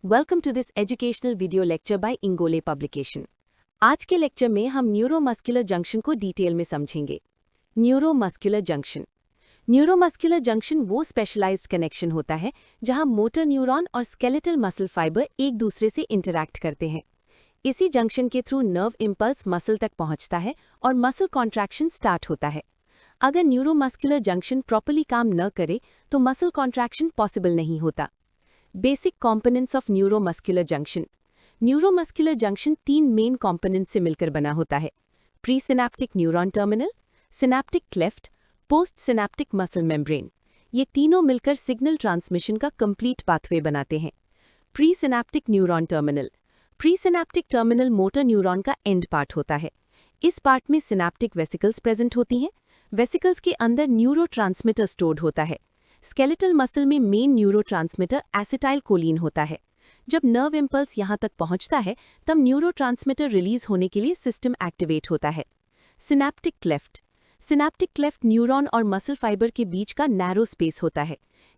Welcome to this educational video lecture by Ingole publication. आज के lecture में हम न्यूरोमस्कुलर जंक्शन को डिटेल में समझेंगे। Neuromuscular junction. न्यूरोमस्कुलर जंक्शन वो स्पेशलाइज्ड कनेक्शन होता है जहां मोटर न्यूरॉन और स्केलेटल मसल फाइबर एक दूसरे से इंटरैक्ट करते हैं। इसी जंक्शन के थ्रू नर्व इम्पल्स मसल तक पहुंचता है और मसल कॉन्ट्रैक्शन स्टार्ट होता है। अगर न्यूरोमस्कुलर जंक्शन प्रॉपर्ली काम न करे तो मसल कॉन्ट्रैक्शन पॉसिबल नहीं होता। Basic components of neuromuscular junction. Neuromuscular junction 3 main components से मिलकर बना होता है: pre synaptic neuron terminal, synaptic cleft, post synaptic muscle membrane. ये तीनों मिलकर सिग्नल ट्रांसमिशन का कंप्लीट पाथवे बनाते हैं। Pre synaptic neuron terminal. Pre synaptic terminal motor neuron का एंड पार्ट होता है। इस पार्ट में सिनेप्टिक वेसिकल्स प्रेजेंट होती हैं। वेसिकल्स के अंदर न्यूरोट्रांसमीटर स्टोर्ड होता है। स्केलेटल मसल में मेन न्यूरोट्रांसमीटर एसिटाइल कोलिन होता है। जब नर्व इम्पल्स यहां तक पहुंचता है तब न्यूरोट्रांसमीटर रिलीज होने के लिए सिस्टम एक्टिवेट होता है। Synaptic cleft. Synaptic cleft neuron और मसल फाइबर के बीच का नैरो स्पेस होता है।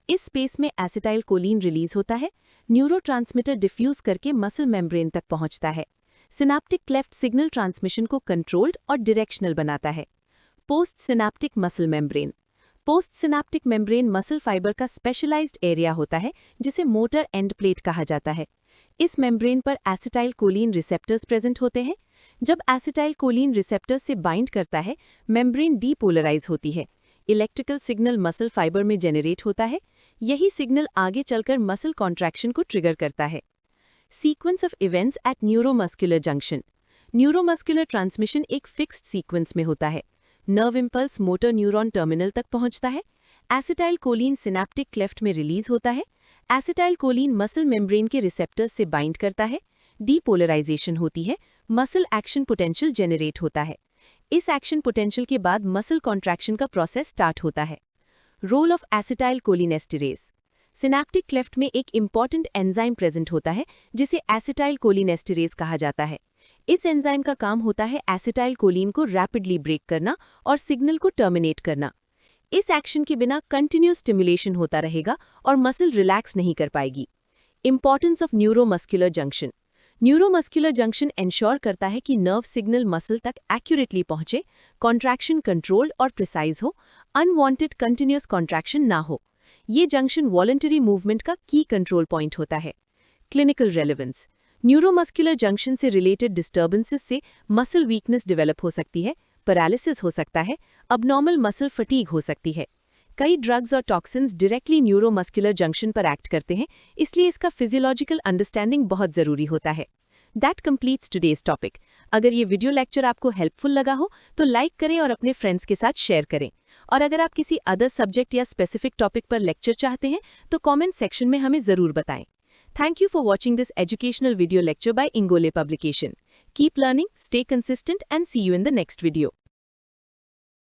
इस स्पेस में एसिटाइल कोलिन रिलीज होता है। न्यूरोट्रांसमीटर डिफ्यूज करके मसल मेम्ब्रेन तक पहुंचता है। सिनेप्टिक क्लेफ्ट सिग्नल ट्रांसमिशन को कंट्रोल्ड और डायरेक्शनल बनाता है। Post synaptic muscle membrane. Post synaptic membrane muscle fibre का स्पेशलाइज्ड एरिया होता है जिसे मोटर एंड प्लेट कहा जाता है। इस मेम्ब्रेन पर एसिटाइल कोलिन रिसेप्टर्स प्रेजेंट होते हैं। जब एसिटाइल कोलिन रिसेप्टर्स से बाइंड करता है, मेम्ब्रेन डीपोलराइज होती है। इलेक्ट्रिकल सिग्नल मसल फाइबर में जेनरेट होता है। यही सिग्नल आगे चलकर मसल कॉन्ट्रैक्शन को ट्रिगर करता है। Sequence of events at neuromuscular junction. Neuromuscular transmission एक फिक्स्ड सीक्वेंस में होता है। Nerve impulse motor neuron terminal तक पहुंचता है। एसिटाइल कोलिन सिनेप्टिक क्लेफ्ट में रिलीज होता है। एसिटाइल कोलिन मसल मेम्ब्रेन के रिसेप्टर्स से बाइंड करता है। डीपोलराइजेशन होती है। मसल एक्शन पोटेंशियल जेनरेट होता है। इस एक्शन पोटेंशियल के बाद मसल कॉन्ट्रैक्शन का प्रोसेस स्टार्ट होता है। रोल ऑफ एसिटाइल कोलिनेस्टेरेज। सिनेप्टिक क्लेफ्ट में एक इंपॉर्टेंट एंजाइम प्रेजेंट होता है जिसे एसिटाइल कोलिनेस्टेरेज कहा जाता है। इस एंजाइम का काम होता है एसिटाइल कोलिन को रैपिडली ब्रेक करना और सिग्नल को टर्मिनेट करना। इस एक्शन के बिना कंटिन्यूस स्टिमुलेशन होता रहेगा और मसल रिलैक्स नहीं कर पाएगी। Importance of neuromuscular junction. Neuromuscular junction ensure करता है कि नर्व सिग्नल मसल तक एक्यूरेटली पहुंचे, कॉन्ट्रैक्शन कंट्रोल्ड और प्रिसाइज हो, अनवांटेड कंटिन्यूस कॉन्ट्रैक्शन ना हो। ये जंक्शन वॉलंटरी मूवमेंट का की कंट्रोल पॉइंट होता है। Clinical relevance. न्यूरोमस्कुलर जंक्शन से रिलेटेड डिस्टर्बेंसेस से मसल वीकनेस डेवलप हो सकती है, पैरालिसिस हो सकता है, अबनॉर्मल मसल फटीग हो सकती है। कई ड्रग्स और टॉक्सिन्स डायरेक्टली न्यूरोमस्कुलर जंक्शन पर एक्ट करते हैं, इसलिए इसका फिजियोलॉजिकल अंडरस्टैंडिंग बहुत ज़रूरी होता है। That completes today's topic. अगर ये वीडियो लेक्चर आपको हेल्पफुल लगा हो तो लाइक करें और अपने फ्रेंड्स के साथ शेयर करें। और अगर आप किसी अदर सब्जेक्ट या स्पेसिफिक टॉपिक पर लेक्चर चाहते हैं तो कॉमेंट सेक्शन में हमें ज़रूर बताएं। Thank you for watching this educational video lecture by Ingole Publication. Keep learning, stay consistent, and see you in the next video.